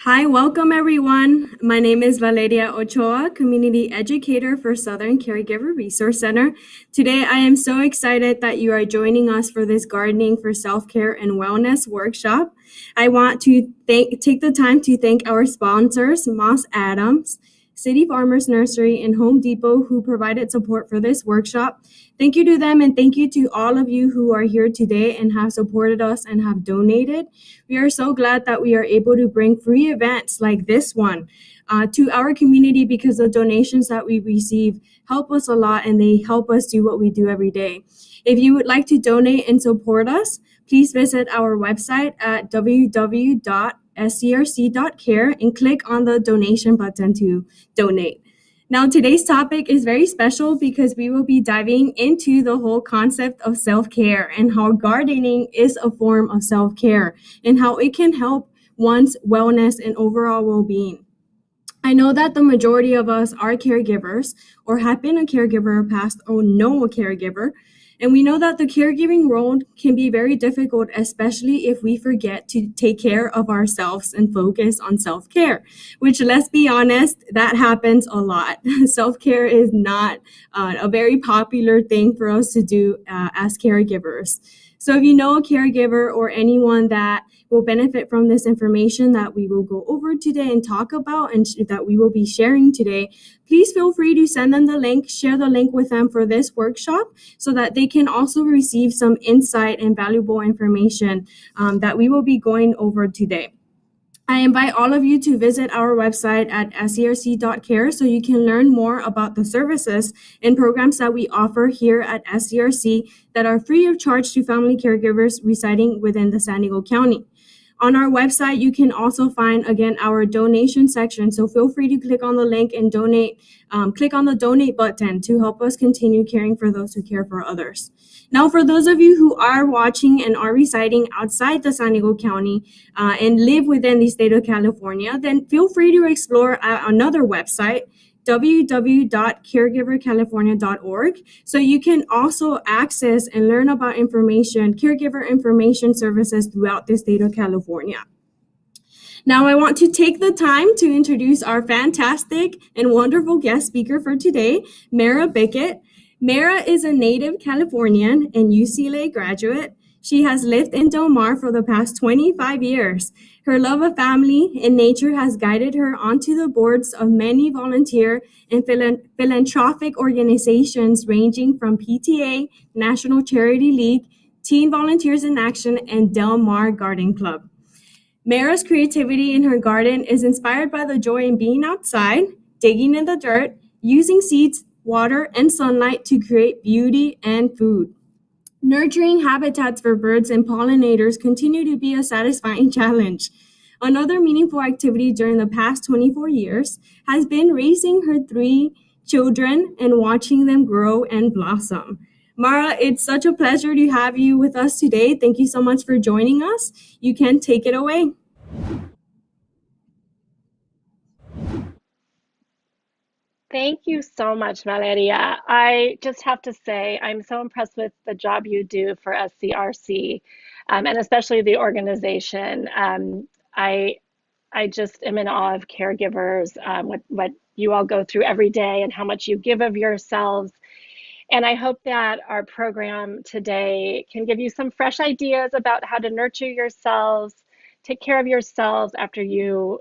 Hi, welcome everyone. My name is Valeria Ochoa, Community Educator for Southern Caregiver Resource Center. Today, I am so excited that you are joining us for this Gardening for Self-Care and Wellness workshop. I want to take the time to thank our sponsors, Moss Adams, City Farmers Nursery, and Home Depot, who provided support for this workshop. Thank you to them, and thank you to all of you who are here today and have supported us and have donated. We are so glad that we are able to bring free events like this one to our community because the donations that we receive help us a lot and they help us do what we do every day. If you would like to donate and support us, please visit our website at www.scrc.care and click on the donation button to donate. Now, today's topic is very special because we will be diving into the whole concept of self-care and how gardening is a form of self-care and how it can help one's wellness and overall well-being. I know that the majority of us are caregivers or have been a caregiver in the past or know a caregiver. And we know that the caregiving role can be very difficult, especially if we forget to take care of ourselves and focus on self-care, which, let's be honest, that happens a lot. Self-care is not a very popular thing for us to do as caregivers. So if you know a caregiver or anyone that will benefit from this information that we will go over today and talk about and that we will be sharing today, please feel free to send them the link, share the link with them for this workshop so that they can also receive some insight and valuable information that we will be going over today. I invite all of you to visit our website at scrc.care so you can learn more about the services and programs that we offer here at SCRC that are free of charge to family caregivers residing within the San Diego County. On our website, you can also find, again, our donation section. So feel free to click on the link and donate. Click on the donate button to help us continue caring for those who care for others. Now, for those of you who are watching and are residing outside the San Diego County and live within the state of California, then feel free to explore another website, www.caregivercalifornia.org. So you can also access and learn about caregiver information services throughout the state of California. Now, I want to take the time to introduce our fantastic and wonderful guest speaker for today, Mara Bickett. Mara is a native Californian and UCLA graduate. She has lived in Del Mar for the past 25 years. Her love of family and nature has guided her onto the boards of many volunteer and philanthropic organizations ranging from PTA, National Charity League, Teen Volunteers in Action, and Del Mar Garden Club. Mara's creativity in her garden is inspired by the joy in being outside, digging in the dirt, using seeds, water, and sunlight to create beauty and food. Nurturing habitats for birds and pollinators continue to be a satisfying challenge. Another meaningful activity during the past 24 years has been raising her 3 children and watching them grow and blossom. Mara, it's such a pleasure to have you with us today. Thank you so much for joining us. You can take it away. Thank you so much, Valeria. I just have to say, I'm so impressed with the job you do for SCRC, and especially the organization. I just am in awe of caregivers, what you all go through every day and how much you give of yourselves. And I hope that our program today can give you some fresh ideas about how to nurture yourselves, take care of yourselves after you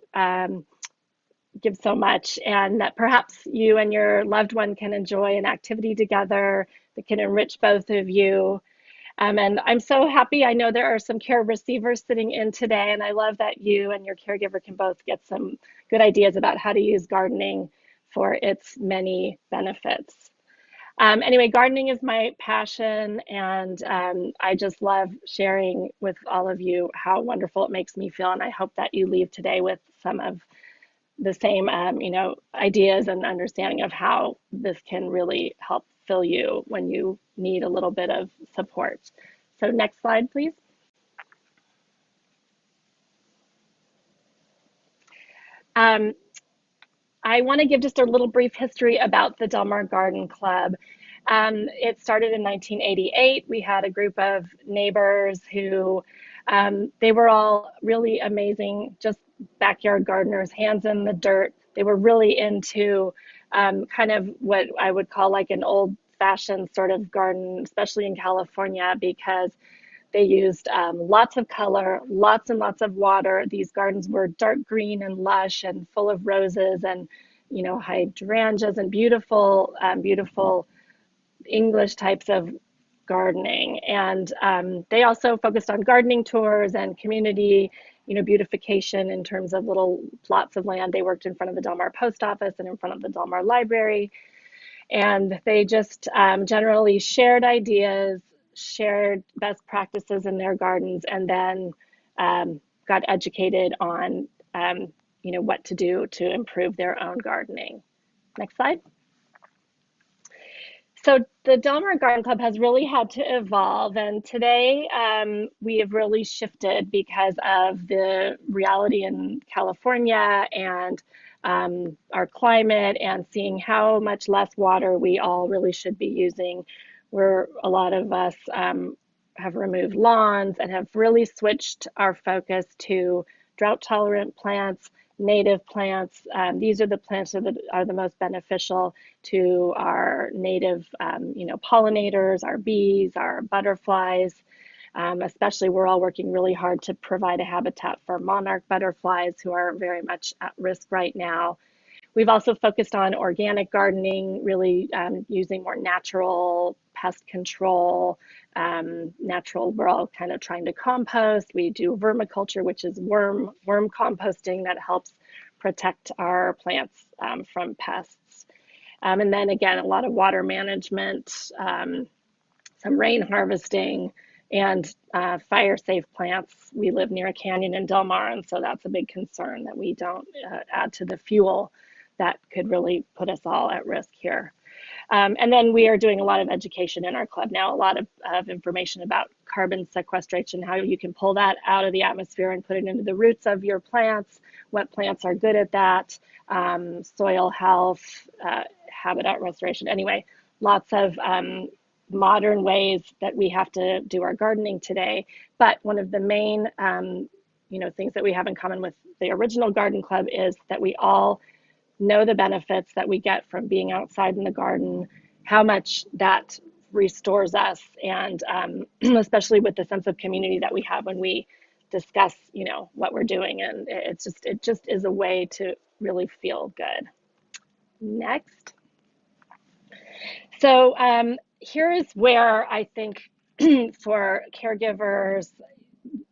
give so much, and that perhaps you and your loved one can enjoy an activity together that can enrich both of you. And I'm so happy. I know there are some care receivers sitting in today, and I love that you and your caregiver can both get some good ideas about how to use gardening for its many benefits. Anyway, gardening is my passion, and I just love sharing with all of you how wonderful it makes me feel. And I hope that you leave today with some of the same, ideas and understanding of how this can really help fill you when you need a little bit of support. So next slide, please. I want to give just a little brief history about the Del Mar Garden Club. It started in 1988. We had a group of neighbors who they were all really amazing, just backyard gardeners, hands in the dirt. They were really into kind of what I would call like an old fashioned sort of garden, especially in California, because they used lots of color, lots and lots of water. These gardens were dark green and lush and full of roses and, hydrangeas and beautiful, beautiful English types of gardening. And they also focused on gardening tours and community, beautification in terms of little plots of land. They worked in front of the Del Mar post office and in front of the Del Mar library. And they just generally shared ideas, shared best practices in their gardens, and then got educated on, what to do to improve their own gardening. Next slide. So the Del Mar Garden Club has really had to evolve, and today we have really shifted because of the reality in California and our climate, and seeing how much less water we all really should be using. Where a lot of us have removed lawns and have really switched our focus to drought-tolerant plants, native plants. These are the plants that are the most beneficial to our native, pollinators, our bees, our butterflies. Especially, we're all working really hard to provide a habitat for monarch butterflies who are very much at risk right now. We've also focused on organic gardening, really using more natural pest control, natural, we're all kind of trying to compost. We do vermiculture, which is worm composting that helps protect our plants from pests. And then again, a lot of water management, some rain harvesting, and fire safe plants. We live near a canyon in Del Mar, and so that's a big concern that we don't add to the fuel that could really put us all at risk here. And then we are doing a lot of education in our club now, a lot of information about carbon sequestration, how you can pull that out of the atmosphere and put it into the roots of your plants, what plants are good at that, soil health, habitat restoration. Anyway, lots of modern ways that we have to do our gardening today. But one of the main things that we have in common with the original garden club is that we all know the benefits that we get from being outside in the garden, how much that restores us, and especially with the sense of community that we have when we discuss, what we're doing, and it just is a way to really feel good. Next. So here is where I think for caregivers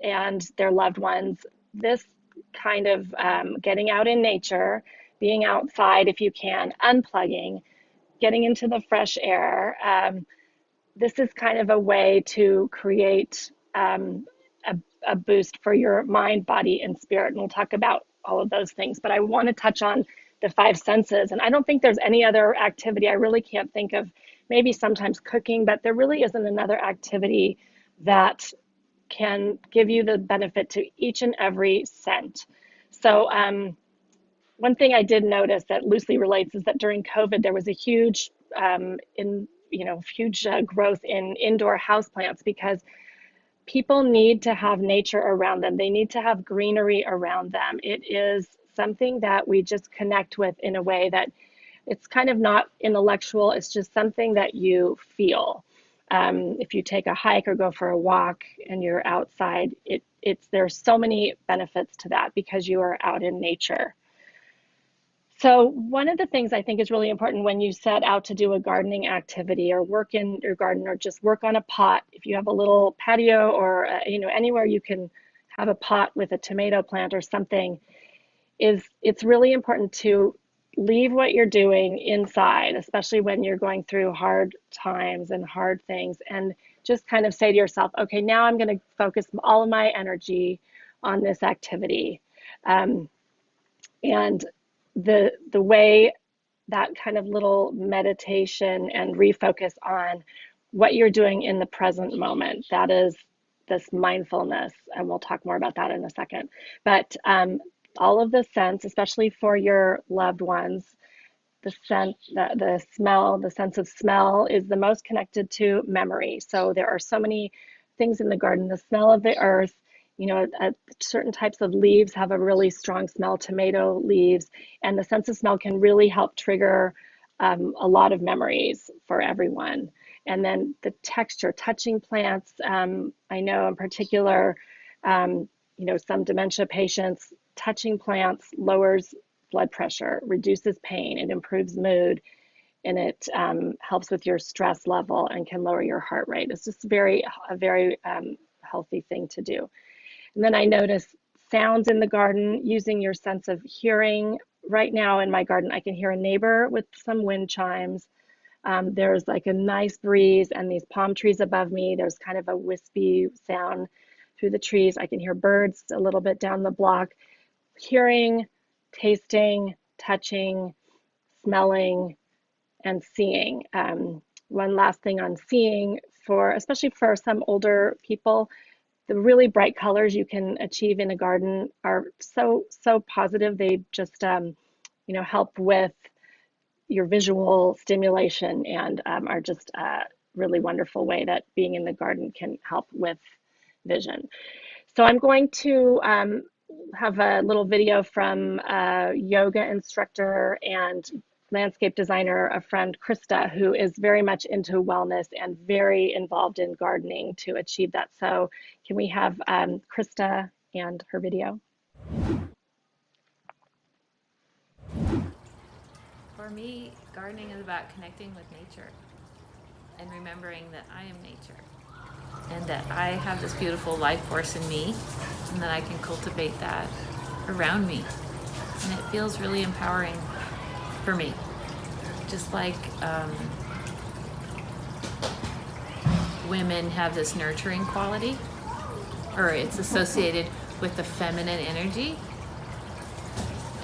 and their loved ones, this kind of getting out in nature, being outside if you can, unplugging, getting into the fresh air. This is kind of a way to create a boost for your mind, body, and spirit. And we'll talk about all of those things. But I want to touch on the five senses. And I don't think there's any other activity. I really can't think of, maybe sometimes cooking, but there really isn't another activity that can give you the benefit to each and every scent. So one thing I did notice that loosely relates is that during COVID, there was a huge growth in indoor houseplants because people need to have nature around them. They need to have greenery around them. It is something that we just connect with in a way that it's kind of not intellectual. It's just something that you feel. If you take a hike or go for a walk and you're outside, there's so many benefits to that because you are out in nature. So one of the things I think is really important when you set out to do a gardening activity or work in your garden or just work on a pot, if you have a little patio or anywhere you can have a pot with a tomato plant or something, it's really important to leave what you're doing inside, especially when you're going through hard times and hard things, and just kind of say to yourself, okay, now I'm going to focus all of my energy on this activity. And the way that kind of little meditation and refocus on what you're doing in the present moment, that is this mindfulness, and we'll talk more about that in a second. But all of the scents, especially for your loved ones, the scent, the smell, the sense of smell is the most connected to memory. So there are so many things in the garden, the smell of the earth, certain types of leaves have a really strong smell, tomato leaves, and the sense of smell can really help trigger a lot of memories for everyone. And then the texture, touching plants, I know in particular, some dementia patients, touching plants lowers blood pressure, reduces pain, it improves mood, and it helps with your stress level and can lower your heart rate. It's just a very healthy thing to do. And then I notice sounds in the garden, using your sense of hearing. Right now in my garden, I can hear a neighbor with some wind chimes. There's like a nice breeze and these palm trees above me. There's kind of a wispy sound through the trees. I can hear birds a little bit down the block. Hearing, tasting, touching, smelling, and seeing. One last thing on seeing, especially for some older people, the really bright colors you can achieve in a garden are so positive. They just help with your visual stimulation and are just a really wonderful way that being in the garden can help with vision. So I'm going to have a little video from a yoga instructor and landscape designer, a friend, Krista, who is very much into wellness and very involved in gardening to achieve that. So can we have Krista and her video? For me, gardening is about connecting with nature and remembering that I am nature and that I have this beautiful life force in me and that I can cultivate that around me. And it feels really empowering for me. Just like women have this nurturing quality, or it's associated with the feminine energy.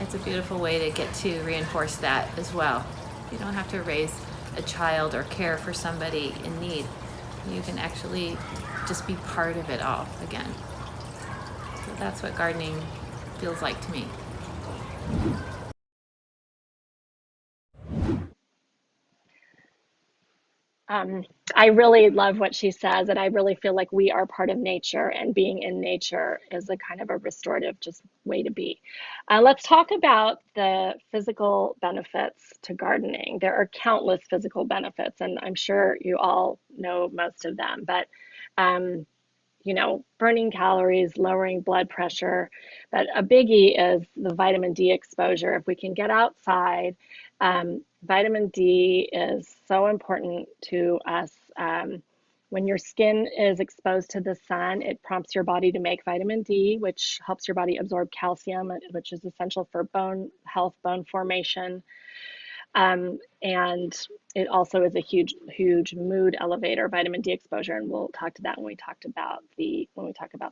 It's a beautiful way to get to reinforce that as well. You don't have to raise a child or care for somebody in need. You can actually just be part of it all again. So that's what gardening feels like to me. I really love what she says, and I really feel like we are part of nature, and being in nature is a kind of a restorative just way to be. Let's talk about the physical benefits to gardening. There are countless physical benefits, and I'm sure you all know most of them, but um, burning calories, lowering blood pressure. But a biggie is the vitamin D exposure. If we can get outside, vitamin D is so important to us. When your skin is exposed to the sun, it prompts your body to make vitamin D, which helps your body absorb calcium, which is essential for bone health, bone formation. And it also is a huge mood elevator, vitamin D exposure, and we'll talk to that when we talk about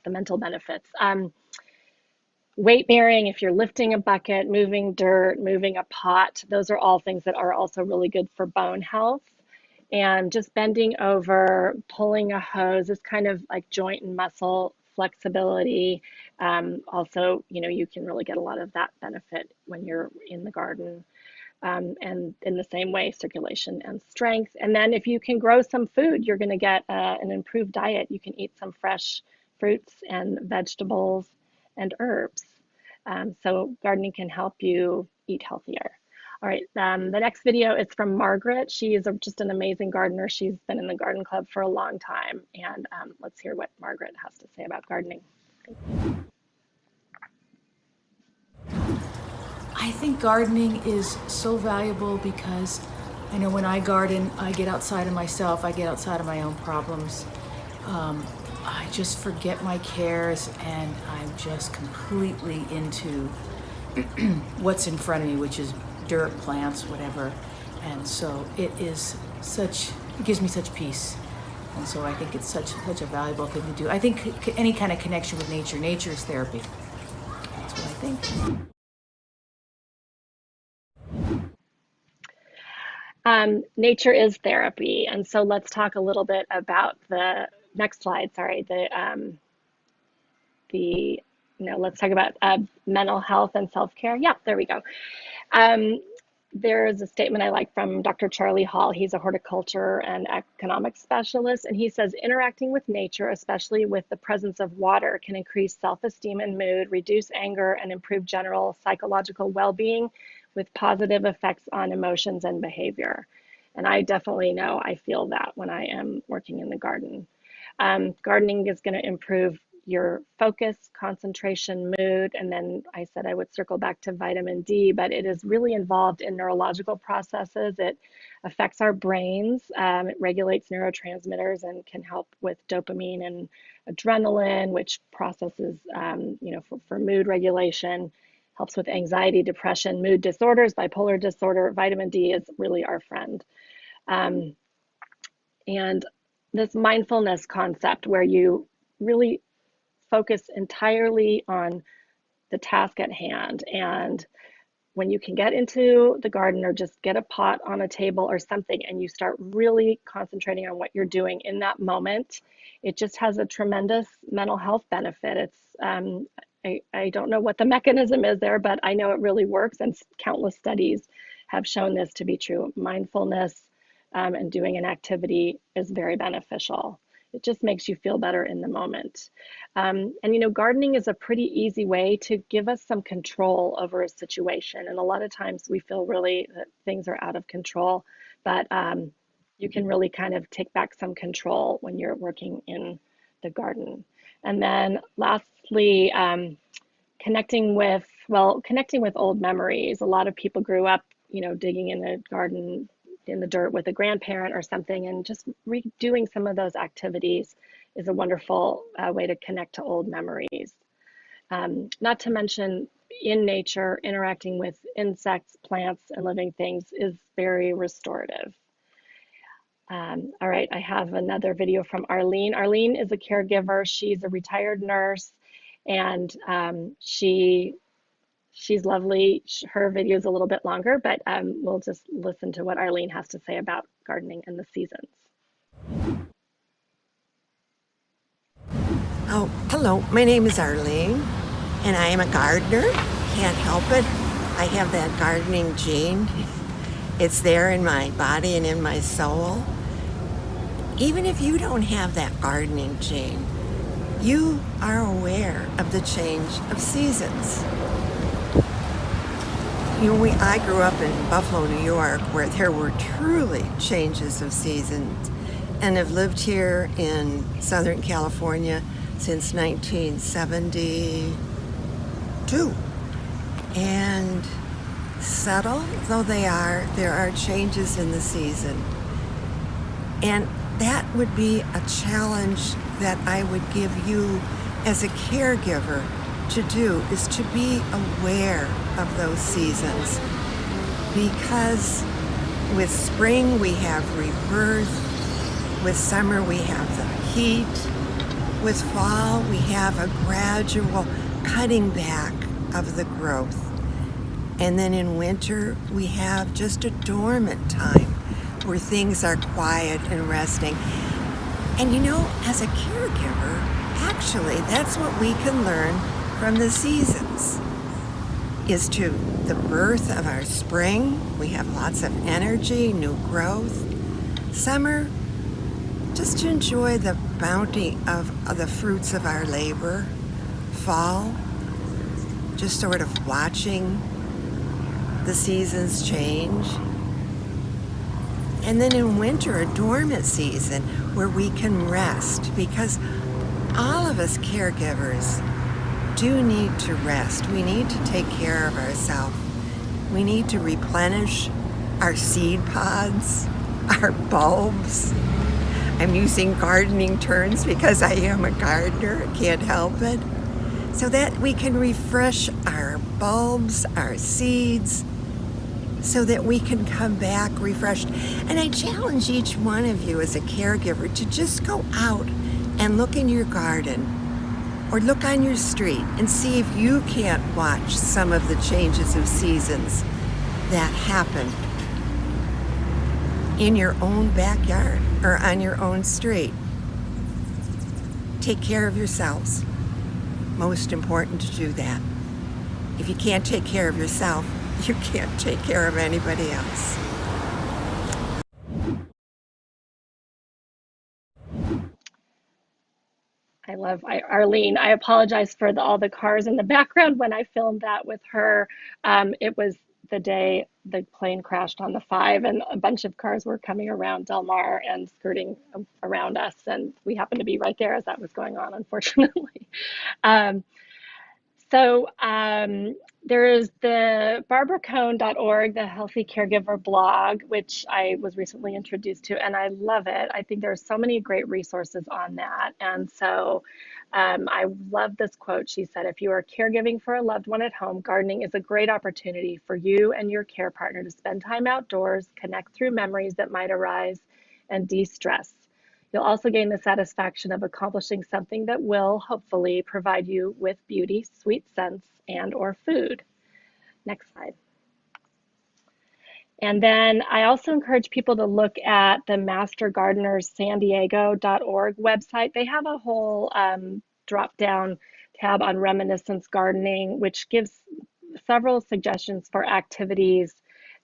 the mental benefits. Weight bearing, if you're lifting a bucket, moving dirt, moving a pot, those are all things that are also really good for bone health. And just bending over, pulling a hose is kind of like joint and muscle flexibility. Also, you can really get a lot of that benefit when you're in the garden. And in the same way, circulation and strength. And then if you can grow some food, you're going to get an improved diet. You can eat some fresh fruits and vegetables and herbs. So gardening can help you eat healthier. All right, the next video is from Margaret. She is just an amazing gardener. She's been in the garden club for a long time. And let's hear what Margaret has to say about gardening. I think gardening is so valuable because I know when I garden, I get outside of myself, I get outside of my own problems. I just forget my cares and I'm just completely into what's in front of me, which is dirt, plants, whatever. And so it gives me such peace. And so I think it's such a valuable thing to do. I think any kind of connection with nature is therapy. That's what I think. Nature is therapy, and so let's talk a little bit about the next slide. Sorry, let's talk about mental health and self-care. Yeah, there we go. Um, There is a statement I like from Dr. Charlie Hall. He's a horticulture and economics specialist, and he says interacting with nature, especially with the presence of water, can increase self-esteem and mood, reduce anger, and improve general psychological well-being with positive effects on emotions and behavior. And I definitely know I feel that when I am working in the garden. Gardening is going to improve your focus, concentration, mood, and then I said I would circle back to vitamin D, but it is really involved in neurological processes. It affects our brains, it regulates neurotransmitters and can help with dopamine and adrenaline, which processes, for mood regulation, helps with anxiety, depression, mood disorders, bipolar disorder. Vitamin D is really our friend. Um, and this mindfulness concept where you really focus entirely on the task at hand. And when you can get into the garden or just get a pot on a table or something and you start really concentrating on what you're doing in that moment, it just has a tremendous mental health benefit. I don't know what the mechanism is there, but I know it really works, and countless studies have shown this to be true. Mindfulness and doing an activity is very beneficial. It just makes you feel better in the moment. Gardening is a pretty easy way to give us some control over a situation. And a lot of times we feel really that things are out of control, but you can really kind of take back some control when you're working in the garden. And then lastly, connecting with old memories. A lot of people grew up, digging in the garden in the dirt with a grandparent or something, and just redoing some of those activities is a wonderful way to connect to old memories. Not to mention, in nature, interacting with insects, plants, and living things is very restorative. All right, I have another video from Arlene. Arlene is a caregiver. She's a retired nurse, and she's lovely. Her video is a little bit longer, but we'll just listen to what Arlene has to say about gardening and the seasons. Oh, hello. My name is Arlene, and I am a gardener. Can't help it. I have that gardening gene. It's there in my body and in my soul. Even if you don't have that gardening gene, you are aware of the change of seasons. I grew up in Buffalo, New York, where there were truly changes of seasons, and have lived here in Southern California since 1972. And subtle though they are, there are changes in the season. And that would be a challenge that I would give you as a caregiver to do, is to be aware of those seasons. Because with spring we have rebirth, with summer we have the heat, with fall we have a gradual cutting back of the growth. And then in winter we have just a dormant time where things are quiet and resting. And as a caregiver, actually that's what we can learn from the seasons, is to the birth of our spring. We have lots of energy, new growth. Summer, just to enjoy the bounty of the fruits of our labor. Fall, just sort of watching the seasons change. And then in winter, a dormant season where we can rest, because all of us caregivers do need to rest. We need to take care of ourselves. We need to replenish our seed pods, our bulbs. I'm using gardening terms because I am a gardener, can't help it. So that we can refresh our bulbs, our seeds, so that we can come back refreshed. And I challenge each one of you as a caregiver to just go out and look in your garden or look on your street and see if you can't watch some of the changes of seasons that happen in your own backyard or on your own street. Take care of yourselves. Most important to do that. If you can't take care of yourself, you can't take care of anybody else. I love Arlene. I apologize for all the cars in the background when I filmed that with her. It was the day the plane crashed on the 5, and a bunch of cars were coming around Del Mar and skirting around us, and we happened to be right there as that was going on, unfortunately. Um, so there is the barbaracone.org, the Healthy Caregiver blog, which I was recently introduced to, and I love it. I think there's so many great resources on that. And so I love this quote. She said, if you are caregiving for a loved one at home, gardening is a great opportunity for you and your care partner to spend time outdoors, connect through memories that might arise, and de-stress. You'll also gain the satisfaction of accomplishing something that will hopefully provide you with beauty, sweet scents, and or food. Next slide. And then I also encourage people to look at the mastergardenerssandiego.org website. They have a whole drop-down tab on reminiscence gardening, which gives several suggestions for activities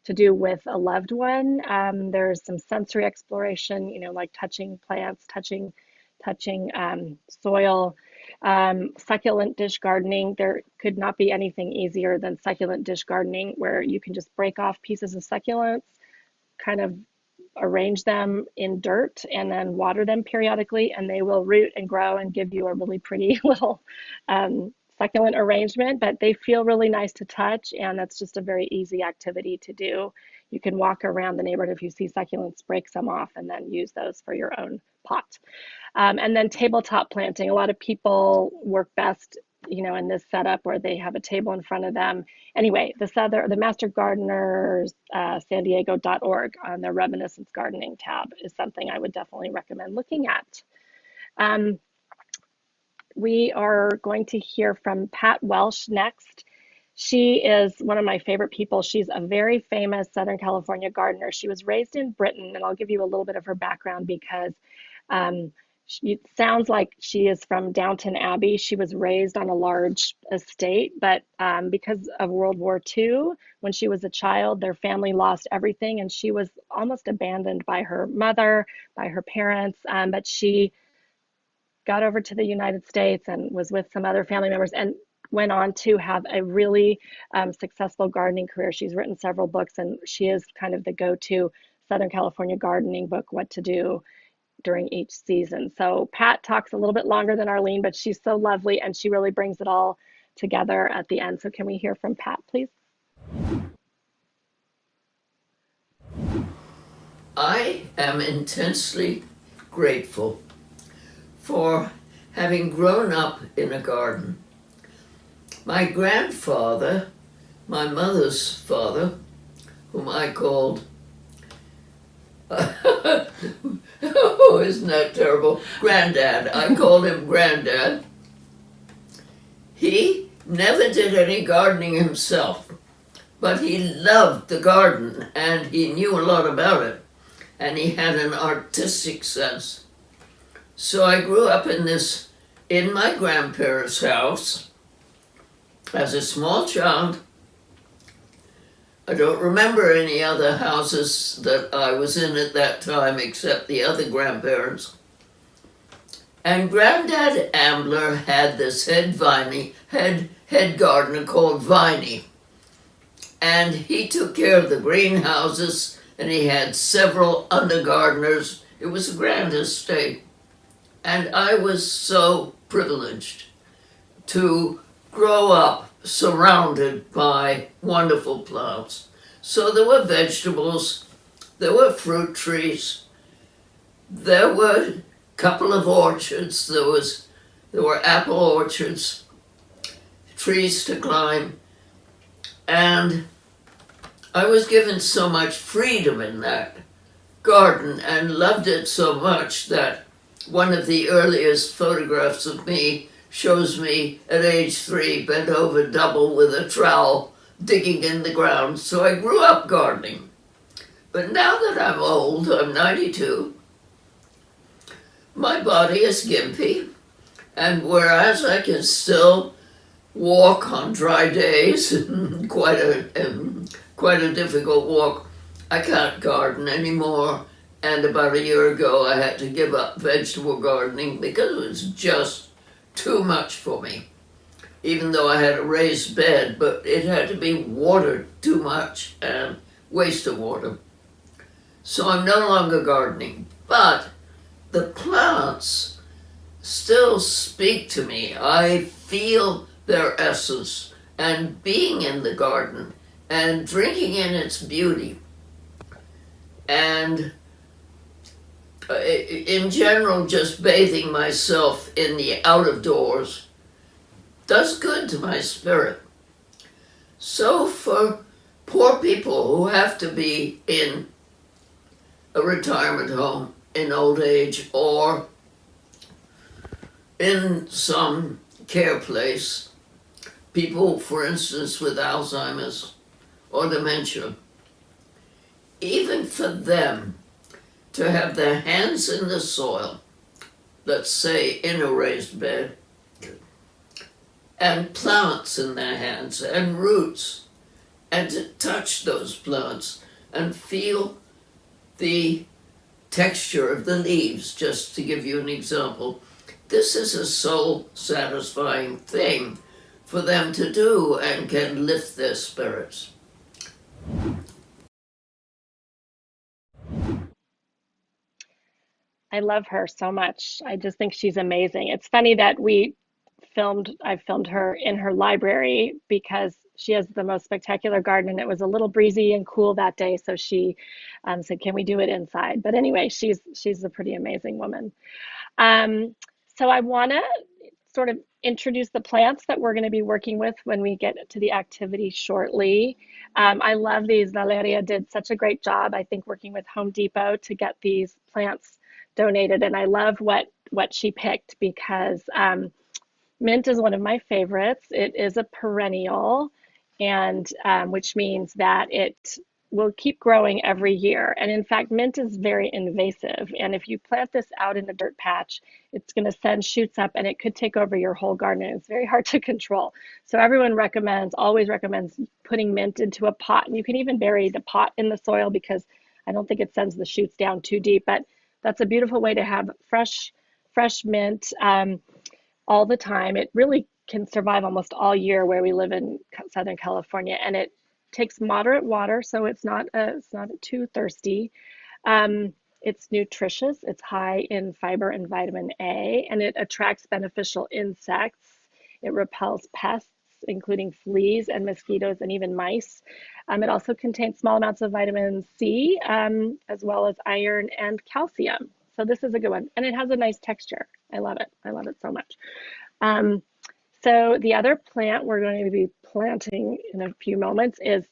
to do with a loved one. There's some sensory exploration, like touching plants, touching soil, succulent dish gardening. There could not be anything easier than succulent dish gardening, where you can just break off pieces of succulents, kind of arrange them in dirt, and then water them periodically, and they will root and grow and give you a really pretty little succulent arrangement, but they feel really nice to touch, and that's just a very easy activity to do. You can walk around the neighborhood if you see succulents, break some off, and then use those for your own pot. And then tabletop planting. A lot of people work best, in this setup where they have a table in front of them. Anyway, the Master Gardeners Sandiego.org on the Reminiscence Gardening tab is something I would definitely recommend looking at. We are going to hear from Pat Welsh next. She is one of my favorite people. She's a very famous Southern California gardener. She was raised in Britain, and I'll give you a little bit of her background because it sounds like she is from Downton Abbey. She was raised on a large estate, but because of World War II, when she was a child, their family lost everything, and she was almost abandoned by her mother, by her parents, but she got over to the United States and was with some other family members and went on to have a really successful gardening career. She's written several books, and she is kind of the go-to Southern California gardening book, what to do during each season. So Pat talks a little bit longer than Arlene, but she's so lovely, and she really brings it all together at the end. So can we hear from Pat, please? I am intensely grateful for having grown up in a garden. My grandfather, my mother's father, whom I called, oh, isn't that terrible? Granddad. I called him Granddad. He never did any gardening himself, but he loved the garden and he knew a lot about it, and he had an artistic sense. So I grew up in my grandparents' house as a small child. I don't remember any other houses that I was in at that time except the other grandparents. And Granddad Ambler had this head gardener called Viney. And he took care of the greenhouses, and he had several under gardeners. It was a grand estate. And I was so privileged to grow up surrounded by wonderful plants. So there were vegetables, there were fruit trees, there were a couple of orchards, there were apple orchards, trees to climb, and I was given so much freedom in that garden and loved it so much that one of the earliest photographs of me shows me at age 3 bent over double with a trowel digging in the ground. So I grew up gardening. But now that I'm old, I'm 92, my body is gimpy, and whereas I can still walk on dry days, quite a difficult walk. I can't garden anymore, and about a year ago I had to give up vegetable gardening because it was just too much for me. Even though I had a raised bed, but it had to be watered too much and waste of water. So I'm no longer gardening, but the plants still speak to me. I feel their essence, and being in the garden and drinking in its beauty, and in general just bathing myself in the out of doors does good to my spirit. So for poor people who have to be in a retirement home in old age or in some care place, people, for instance, with Alzheimer's or dementia, even for them to have their hands in the soil, let's say in a raised bed, and plants in their hands and roots, and to touch those plants and feel the texture of the leaves, just to give you an example. This is a soul satisfying thing for them to do and can lift their spirits. I love her so much. I just think she's amazing. It's funny that I filmed her in her library because she has the most spectacular garden and it was a little breezy and cool that day. So she said, can we do it inside? But anyway, she's a pretty amazing woman. Um, so I want to sort of introduce the plants that we're going to be working with when we get to the activity shortly. I love these. Valeria did such a great job, I think, working with Home Depot to get these plants donated. And I love what she picked because mint is one of my favorites. It is a perennial, and which means that it will keep growing every year. And in fact, mint is very invasive. And if you plant this out in a dirt patch, it's going to send shoots up and it could take over your whole garden. And it's very hard to control. So everyone always recommends putting mint into a pot. And you can even bury the pot in the soil because I don't think it sends the shoots down too deep. But that's a beautiful way to have fresh mint. All the time. It really can survive almost all year where we live in Southern California, and it takes moderate water, so it's not too thirsty. It's nutritious. It's high in fiber and vitamin A, and it attracts beneficial insects. It repels pests, including fleas and mosquitoes and even mice. It also contains small amounts of vitamin C, as well as iron and calcium. So this is a good one, and it has a nice texture. I love it. I love it so much. Um, so the other plant we're going to be planting in a few moments is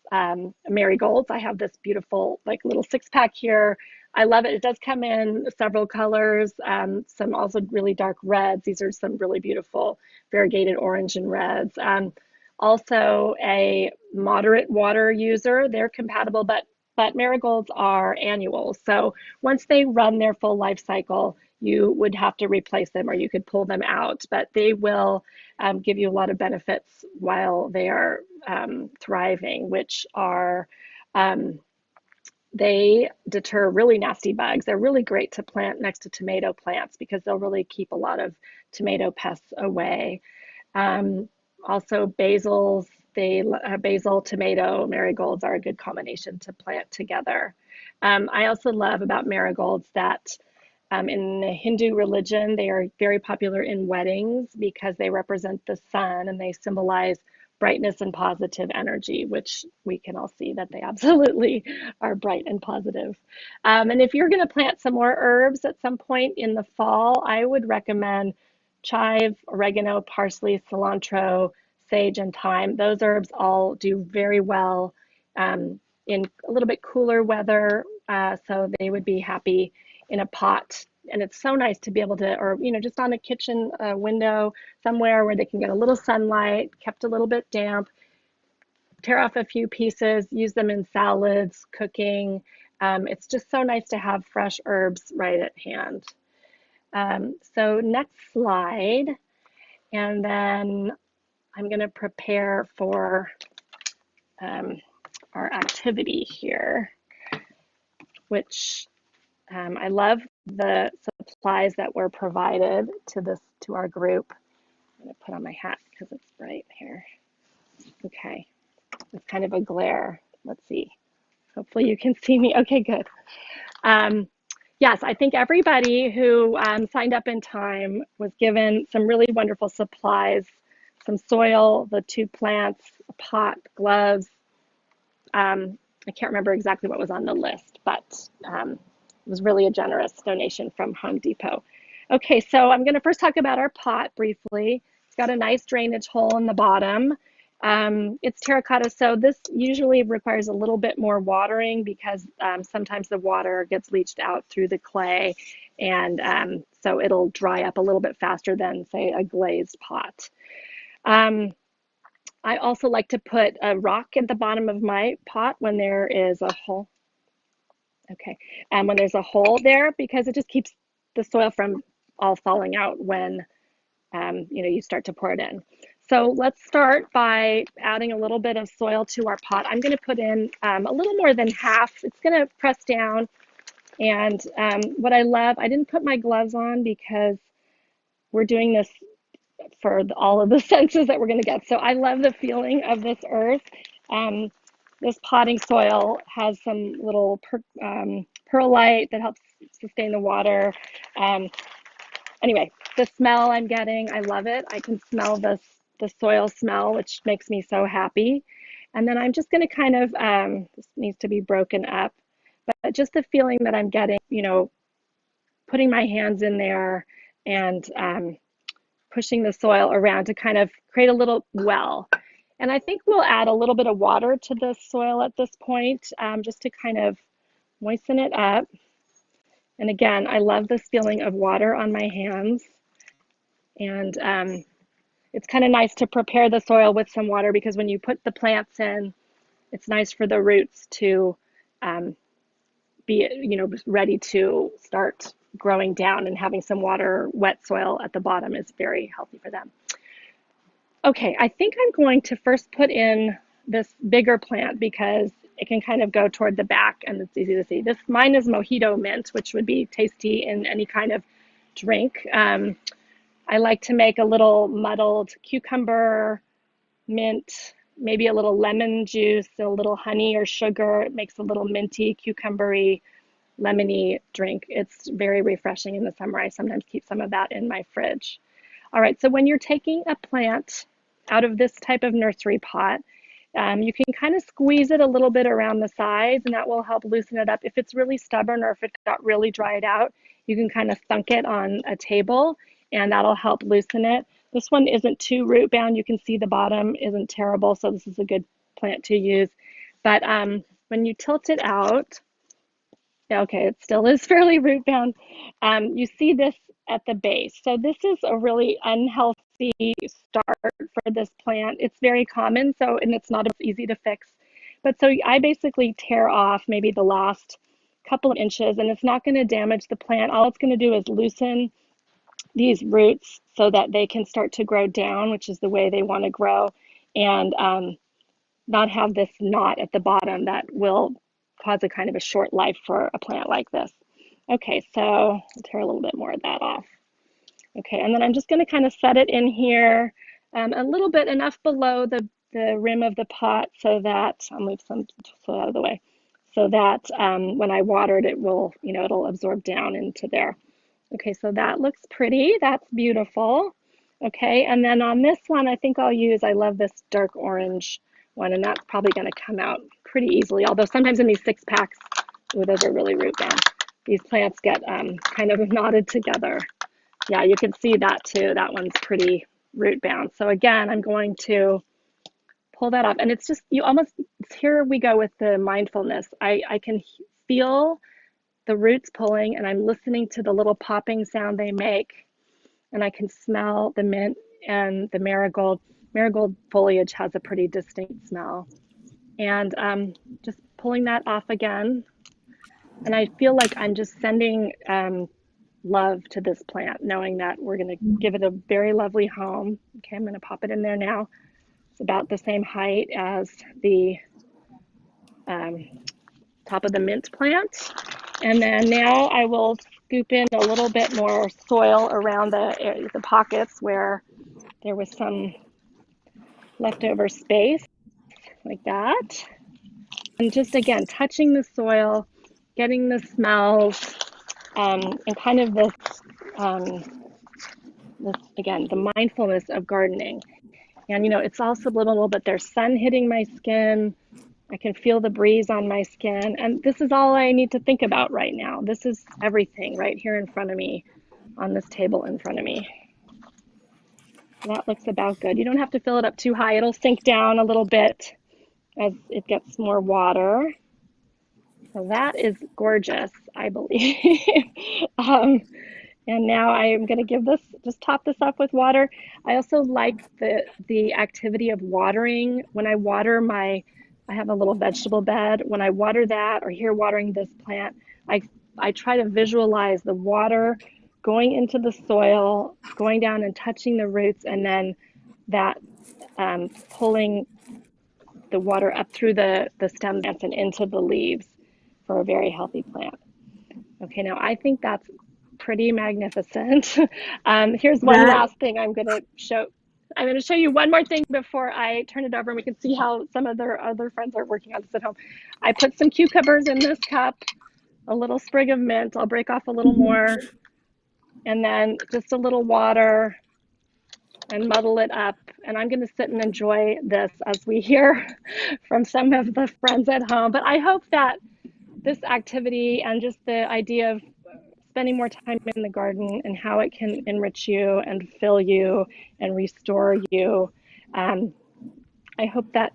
marigolds. I have this beautiful like little 6-pack here. I love it. It does come in several colors, some also really dark reds. These are some really beautiful variegated orange and reds. Also a moderate water user. They're compatible, but marigolds are annuals. So once they run their full life cycle, you would have to replace them or you could pull them out, but they will give you a lot of benefits while they are thriving, which are they deter really nasty bugs. They're really great to plant next to tomato plants because they'll really keep a lot of tomato pests away. Um, Also, basil, tomato, marigolds are a good combination to plant together. I also love about marigolds that in the Hindu religion, they are very popular in weddings because they represent the sun and they symbolize brightness and positive energy, which we can all see that they absolutely are bright and positive. And if you're going to plant some more herbs at some point in the fall, I would recommend chive, oregano, parsley, cilantro, sage, and thyme. Those herbs all do very well in a little bit cooler weather, so they would be happy in a pot. And it's so nice to be able to, or just on a kitchen window somewhere where they can get a little sunlight, kept a little bit damp, tear off a few pieces, use them in salads, cooking. It's just so nice to have fresh herbs right at hand. So next slide. And then I'm going to prepare for our activity here, which I love the supplies that were provided to our group. I'm going to put on my hat because it's bright here. Okay, it's kind of a glare. Let's see. Hopefully you can see me. Okay, good. Yes, I think everybody who signed up in time was given some really wonderful supplies, some soil, the 2 plants, a pot, gloves. I can't remember exactly what was on the list, but it was really a generous donation from Home Depot. Okay, so I'm going to first talk about our pot briefly. It's got a nice drainage hole in the bottom. It's terracotta, so this usually requires a little bit more watering because sometimes the water gets leached out through the clay, and so it'll dry up a little bit faster than, say, a glazed pot. I also like to put a rock at the bottom of my pot when there is a hole. Okay, and when there's a hole there, because it just keeps the soil from all falling out when you start to pour it in. So let's start by adding a little bit of soil to our pot. I'm going to put in a little more than half. It's going to press down. And what I love, I didn't put my gloves on because we're doing this for all of the senses that we're going to get. So I love the feeling of this earth. This potting soil has some little perlite that helps sustain the water. Anyway, the smell I'm getting, I love it. I can smell the soil smell, which makes me so happy. And then I'm just going to kind of, this needs to be broken up, but just the feeling that I'm getting, putting my hands in there and pushing the soil around to kind of create a little well. And I think we'll add a little bit of water to the soil at this point, just to kind of moisten it up. And again, I love this feeling of water on my hands. And it's kind of nice to prepare the soil with some water because when you put the plants in, it's nice for the roots to be, ready to start growing down, and having some water, wet soil at the bottom is very healthy for them. Okay, I think I'm going to first put in this bigger plant because it can kind of go toward the back and it's easy to see. Mine is mojito mint, which would be tasty in any kind of drink. I like to make a little muddled cucumber, mint, maybe a little lemon juice, a little honey or sugar. It makes a little minty, cucumbery, lemony drink. It's very refreshing in the summer. I sometimes keep some of that in my fridge. All right, so when you're taking a plant out of this type of nursery pot, you can kind of squeeze it a little bit around the sides, and that will help loosen it up. If it's really stubborn or if it got really dried out, you can kind of thunk it on a table, and that'll help loosen it. This one isn't too root bound. You can see the bottom isn't terrible, so this is a good plant to use. But when you tilt it out, okay, it still is fairly root bound. You see this at the base. So this is a really unhealthy start for this plant. It's very common, and it's not easy to fix. But so I basically tear off maybe the last couple of inches, and it's not going to damage the plant. All it's going to do is loosen these roots so that they can start to grow down, which is the way they want to grow, and not have this knot at the bottom that will cause a kind of a short life for a plant like this. Okay, so I'll tear a little bit more of that off. Okay, and then I'm just going to kind of set it in here a little bit, enough below the rim of the pot so that, I'll move some soil out of the way, so that when I water it, it will, it'll absorb down into there. Okay, so that looks pretty. That's beautiful. Okay, and then on this one, I think I love this dark orange one, and that's probably going to come out pretty easily. Although sometimes in these 6-packs, those are really root bound. These plants get kind of knotted together. Yeah, you can see that too. That one's pretty root bound. So again, I'm going to pull that off. And it's just, here we go with the mindfulness. I can feel the roots pulling, and I'm listening to the little popping sound they make. And I can smell the mint and the marigold. Marigold foliage has a pretty distinct smell. And just pulling that off again. And I feel like I'm just sending love to this plant, knowing that we're going to give it a very lovely home. Okay, I'm going to pop it in there now. It's about the same height as the um, top of the mint plant. And then now I will scoop in a little bit more soil around the pockets where there was some leftover space, like that. And just again, touching the soil, getting the smells, and kind of this again, the mindfulness of gardening. And it's all subliminal, but there's sun hitting my skin. I can feel the breeze on my skin. And this is all I need to think about right now. This is everything right here in front of me on this table in front of me. That looks about good. You don't have to fill it up too high. It'll sink down a little bit as it gets more water. So that is gorgeous, I believe. And now I am going to just top this up with water. I also like the activity of watering. When I water I have a little vegetable bed. When I water that or here watering this plant, I try to visualize the water going into the soil, going down and touching the roots, and then that pulling the water up through the stem and into the leaves for a very healthy plant. Okay, now I think that's pretty magnificent. Here's one That last thing I'm going to show. I'm going to show you one more thing before I turn it over and we can see how some of their other friends are working on this at home. I put some cucumbers in this cup, a little sprig of mint. I'll break off a little more, and then just a little water and muddle it up. And I'm going to sit and enjoy this as we hear from some of the friends at home. But I hope that this activity and just the idea of spending more time in the garden and how it can enrich you and fill you and restore you. I hope that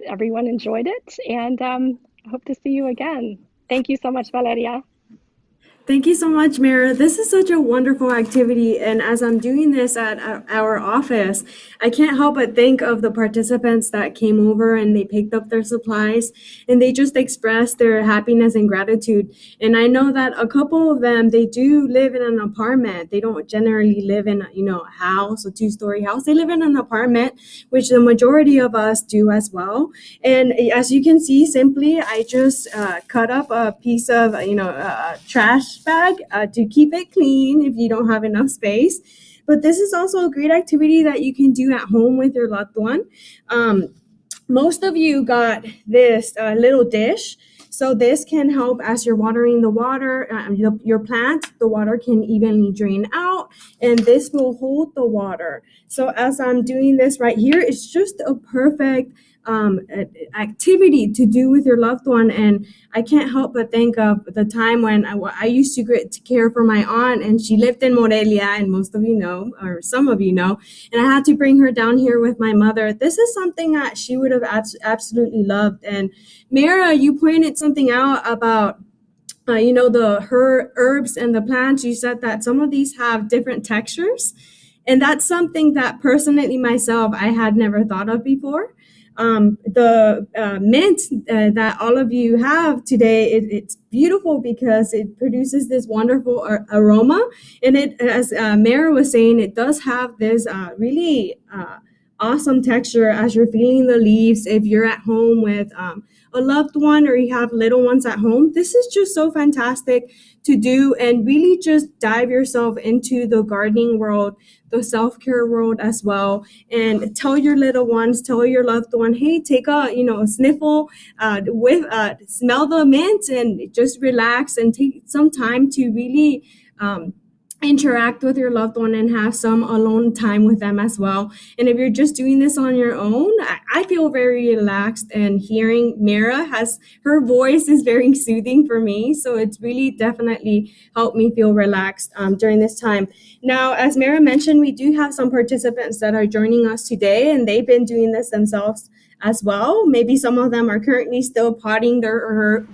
everyone enjoyed it, and I hope to see you again. Thank you so much, Valeria. Thank you so much, Mara. This is such a wonderful activity. And as I'm doing this at our office, I can't help but think of the participants that came over and they picked up their supplies and they just expressed their happiness and gratitude. And I know that a couple of them, they do live in an apartment. They don't generally live in, a house, a two-story house. They live in an apartment, which the majority of us do as well. And as you can see, simply, I just cut up a piece of, a trash bag to keep it clean if you don't have enough space. But this is also a great activity that you can do at home with your loved one. Most of you got this little dish. So this can help as you're watering the water, your plant, the water can evenly drain out, and this will hold the water. So as I'm doing this right here, it's just a perfect activity to do with your loved one. And I can't help but think of the time when I used to care for my aunt, and she lived in Morelia, and most of you know, or some of you know, and I had to bring her down here with my mother. This is something that she would have absolutely loved. And Mara, you pointed something out about her herbs and the plants. You said that some of these have different textures, and that's something that personally myself I had never thought of before. The mint that all of you have today, it's beautiful because it produces this wonderful aroma, and it, as Mara was saying, it does have this really awesome texture as you're feeling the leaves. If you're at home with a loved one or you have little ones at home, this is just so fantastic to do and really just dive yourself into the gardening world, the self-care world as well, and tell your little ones, tell your loved one, hey, take a sniffle, smell the mint and just relax and take some time to really interact with your loved one and have some alone time with them as well. And if you're just doing this on your own, I feel very relaxed, and hearing Mara, her voice is very soothing for me. So it's really definitely helped me feel relaxed during this time. Now, as Mara mentioned, we do have some participants that are joining us today, and they've been doing this themselves as well. Maybe some of them are currently still potting their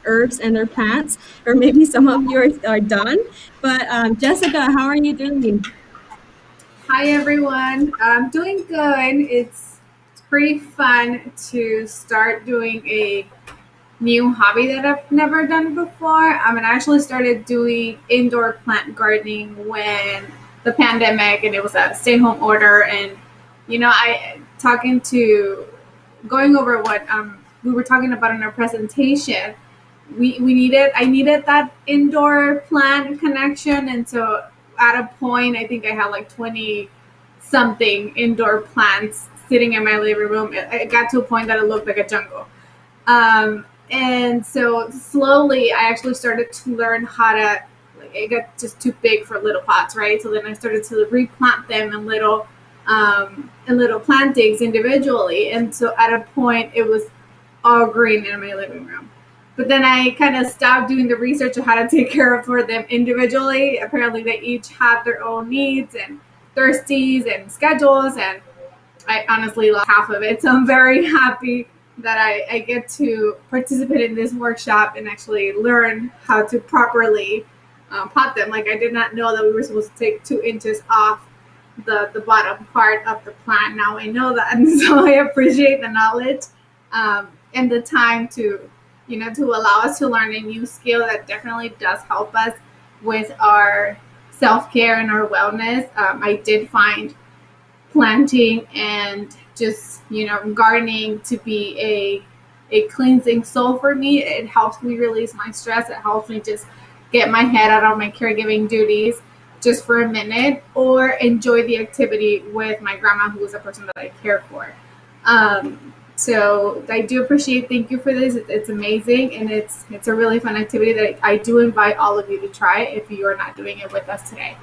herbs and their plants, or maybe some of yours are done. But Jessica, how are you doing? Hi everyone, I'm doing good. It's pretty fun to start doing a new hobby that I've never done before. And I actually started doing indoor plant gardening when the pandemic and it was a stay-home order. And I talking to going over what we were talking about in our presentation. We needed I needed that indoor plant connection, and so at a point I think I had like 20 something indoor plants sitting in my living room. It got to a point that it looked like a jungle. And so slowly I actually started to learn how to, like, it got just too big for little pots, right? So then I started to replant them in little plantings individually. And so at a point it was all green in my living room. But then I kind of stopped doing the research of how to take care of for them individually. Apparently they each have their own needs and thirsties and schedules, and I honestly love half of it. So I'm very happy that I get to participate in this workshop and actually learn how to properly pot them. Like, I did not know that we were supposed to take 2 inches off the bottom part of the plant. Now I know that, and so I appreciate the knowledge and the time to allow us to learn a new skill that definitely does help us with our self care and our wellness. I did find planting and just gardening to be a cleansing soul for me. It helps me release my stress. It helps me just get my head out of my caregiving duties just for a minute, or enjoy the activity with my grandma, who is a person that I care for. So I do appreciate. Thank you for this. It's amazing, and it's a really fun activity that I do invite all of you to try if you are not doing it with us today.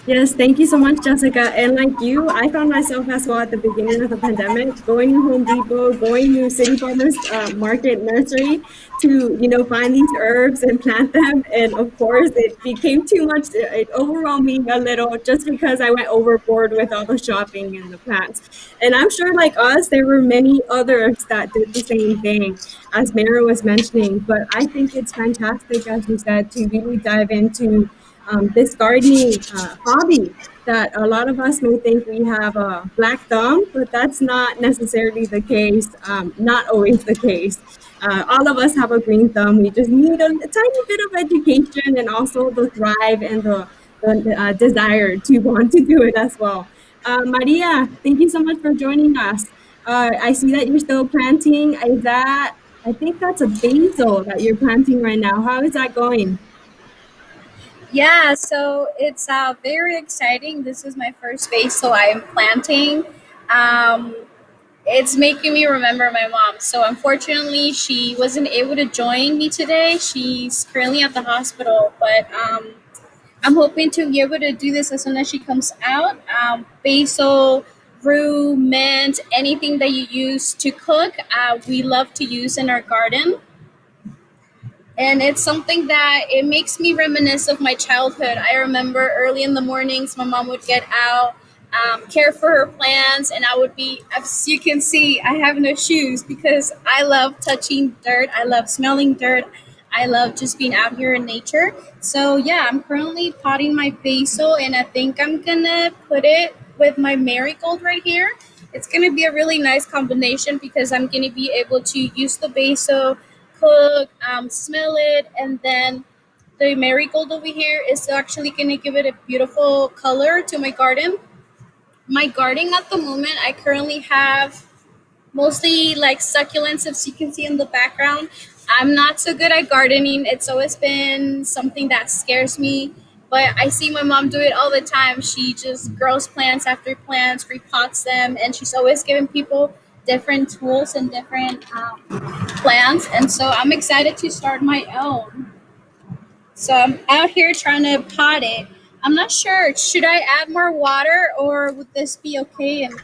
Yes, thank you so much, Jessica. And like you, I found myself as well at the beginning of the pandemic, going to Home Depot, going to City Farmers Market Nursery to, find these herbs and plant them. And of course, it became too much. It overwhelmed me a little just because I went overboard with all the shopping and the plants. And I'm sure, like us, there were many others that did the same thing, as Mara was mentioning. But I think it's fantastic, as you said, to really dive into this gardening hobby that a lot of us may think we have a black thumb, but that's not necessarily the case, not always the case. All of us have a green thumb. We just need a tiny bit of education and also the drive and the desire to want to do it as well. Maria, thank you so much for joining us. I see that you're still planting. I think that's a basil that you're planting right now. How is that going? Yeah, so it's very exciting. This is my first space, so I am planting. Um, it's making me remember my mom. So unfortunately, she wasn't able to join me today. She's currently at the hospital, but I'm hoping to be able to do this as soon as she comes out. Basil, rue, mint, anything that you use to cook, we love to use in our garden, and it's something that it makes me reminisce of my childhood. I remember early in the mornings, my mom would get out, care for her plants, and I would be, as you can see, I have no shoes because I love touching dirt. I love smelling dirt. I love just being out here in nature. So yeah, I'm currently potting my basil, and I think I'm gonna put it with my marigold right here. It's gonna be a really nice combination because I'm gonna be able to use the basil, cook, smell it, and then the marigold over here is actually going to give it a beautiful color to my garden. My garden at the moment, I currently have mostly like succulents, as you can see in the background. I'm not so good at gardening. It's always been something that scares me, but I see my mom do it all the time. She just grows plants after plants, repots them, and she's always giving people different tools and different plants. And so I'm excited to start my own. So I'm out here trying to pot it. I'm not sure. Should I add more water or would this be okay? And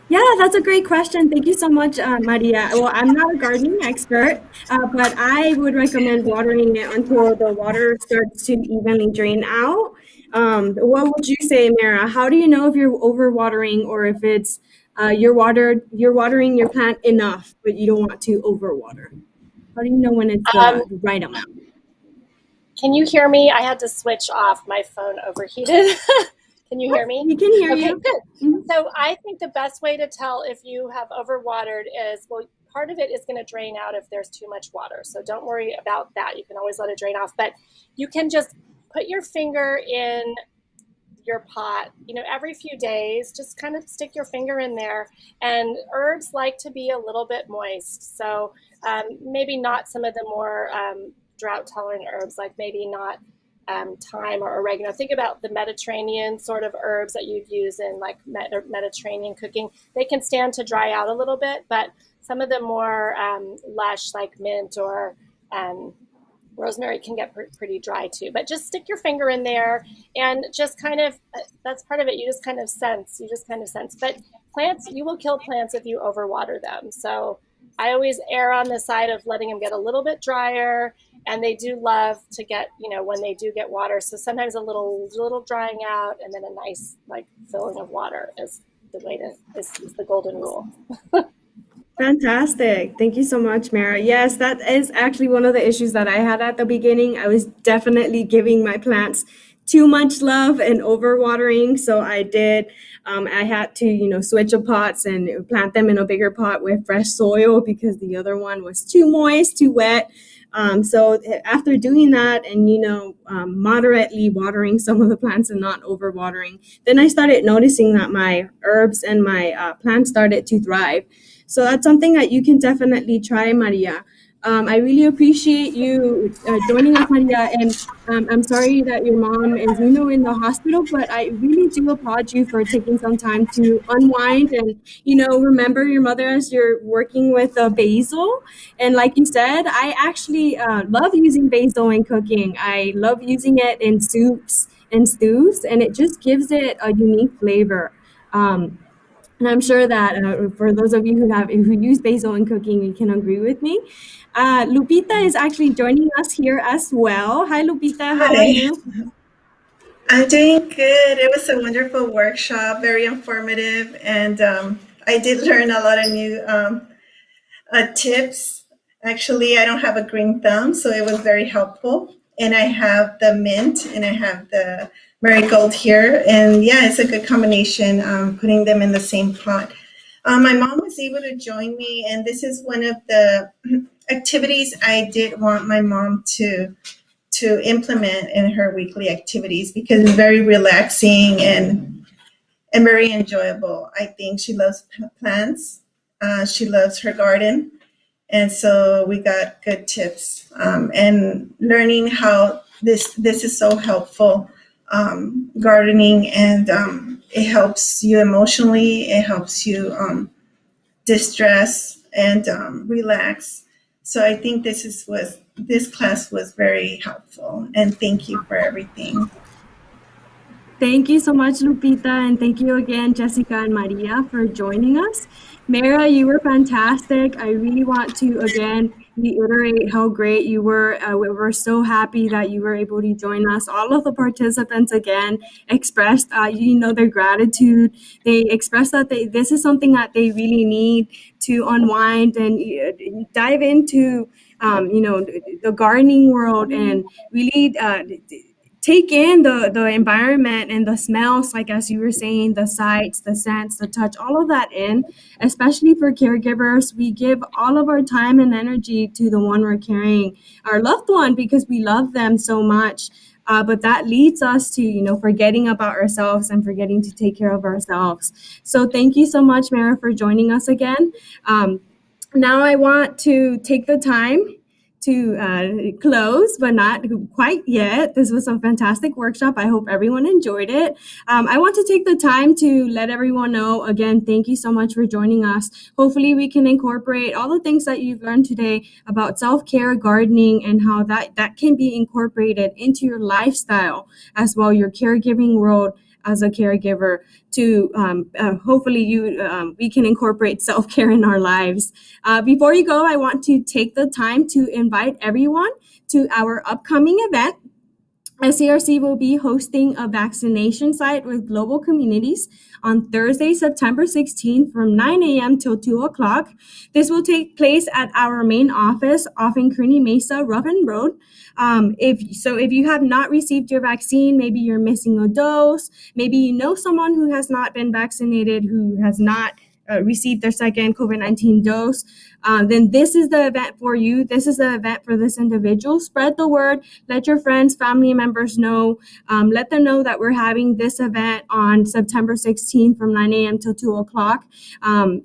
Yeah, that's a great question. Thank you so much, Maria. Well, I'm not a gardening expert, but I would recommend watering it until the water starts to evenly drain out. What would you say, Mara? How do you know if you're overwatering or if it's you're watering your plant enough, but you don't want to overwater? How do you know when it's Um, the right amount? can you hear me? I had to switch off. My phone overheated. Can you hear me? We can hear Okay, you. good. Mhm. So I think the best way to tell if you have overwatered is, well, part of it is going to drain out if there's too much water. So don't worry about that. You can always let it drain off. But you can just put your finger in your pot, every few days, just kind of stick your finger in there. And herbs like to be a little bit moist. So maybe not some of the more drought tolerant herbs, like maybe not thyme or oregano. Think about the Mediterranean sort of herbs that you'd use in like Mediterranean cooking. They can stand to dry out a little bit, but some of the more lush, like mint or rosemary, can get pretty dry too. But just stick your finger in there and just kind of, that's part of it. You just kind of sense. But plants, you will kill plants if you overwater them. So I always err on the side of letting them get a little bit drier, and they do love to get, when they do get water. So sometimes a little drying out, and then a nice like filling of water is the way to is the golden rule. Fantastic. Thank you so much, Mara. Yes, that is actually one of the issues that I had at the beginning. I was definitely giving my plants too much love and overwatering. So I did. I had to, switch up pots and plant them in a bigger pot with fresh soil because the other one was too moist, too wet. So after doing that and, moderately watering some of the plants and not overwatering, then I started noticing that my herbs and my plants started to thrive. So that's something that you can definitely try, Maria. I really appreciate you joining us, Maria. And I'm sorry that your mom is, in the hospital, but I really do applaud you for taking some time to unwind and, remember your mother as you're working with basil. And like you said, I actually love using basil in cooking. I love using it in soups and stews, and it just gives it a unique flavor. Um, and I'm sure that for those of you who use basil in cooking, you can agree with me. Lupita is actually joining us here as well. Hi, Lupita. How are Hi, you? I'm doing good. It was a wonderful workshop, very informative, and I did learn a lot of new tips. Actually, I don't have a green thumb, so it was very helpful. And I have the mint and I have the marigold here. And yeah, it's a good combination, putting them in the same pot. My mom was able to join me, and this is one of the activities I did want my mom to implement in her weekly activities because it's very relaxing and very enjoyable. I think she loves plants. She loves her garden. And so we got good tips and learning how this is so helpful, gardening, and it helps you emotionally. It helps you distress and relax. So I think this class was very helpful, and thank you for everything. Thank you so much, Lupita, and thank you again, Jessica and Maria, for joining us. Mara, you were fantastic. I really want to again reiterate how great you were. We were so happy that you were able to join us. All of the participants again expressed, their gratitude. They expressed that this is something that they really need to unwind and dive into, the gardening world and really take in the environment and the smells, like as you were saying, the sights, the scents, the touch, all of that in. Especially for caregivers, we give all of our time and energy to the one we're caring, our loved one, because we love them so much. But that leads us to forgetting about ourselves and forgetting to take care of ourselves. So thank you so much, Mara, for joining us again. Now I want to take the time to close, but not quite yet. This was a fantastic workshop. I hope everyone enjoyed it. I want to take the time to let everyone know, again, thank you so much for joining us. Hopefully we can incorporate all the things that you've learned today about self-care, gardening, and how that can be incorporated into your lifestyle as well, your caregiving world as a caregiver, to hopefully we can incorporate self-care in our lives. Before you go, I want to take the time to invite everyone to our upcoming event. SCRC will be hosting a vaccination site with global communities on Thursday, September 16th from 9 a.m. till 2 o'clock. This will take place at our main office off in Kearney Mesa, Ruffin Road. If you have not received your vaccine, maybe you're missing a dose, maybe you know someone who has not been vaccinated, who has not received their second COVID-19 dose, then this is the event for you. This is the event for this individual. Spread the word. Let your friends, family members know. Let them know that we're having this event on September 16th from 9 a.m. till 2 o'clock.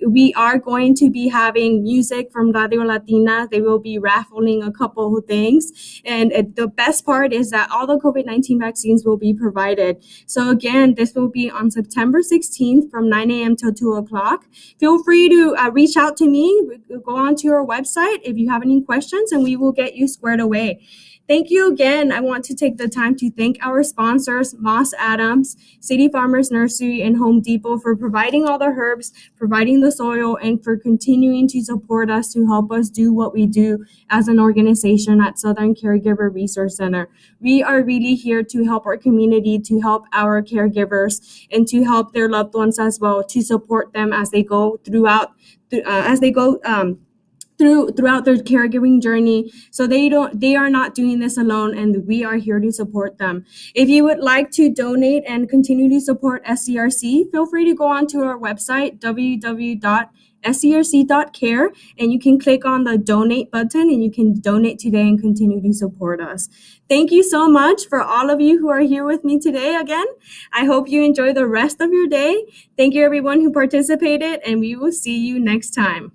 We are going to be having music from Radio Latina. They will be raffling a couple of things. And the best part is that all the COVID-19 vaccines will be provided. So again, this will be on September 16th from 9 a.m. till 2 o'clock. Feel free to reach out to me. Go onto our website if you have any questions, and we will get you squared away. Thank you again. I want to take the time to thank our sponsors, Moss Adams, City Farmers Nursery, and Home Depot for providing all the herbs, providing the soil, and for continuing to support us to help us do what we do as an organization at Southern Caregiver Resource Center. We are really here to help our community, to help our caregivers, and to help their loved ones as well, to support them as they go throughout their caregiving journey. So they are not doing this alone, and we are here to support them. If you would like to donate and continue to support SCRC, feel free to go onto our website, www.scrc.care, and you can click on the donate button and you can donate today and continue to support us. Thank you so much for all of you who are here with me today again. I hope you enjoy the rest of your day. Thank you everyone who participated, and we will see you next time.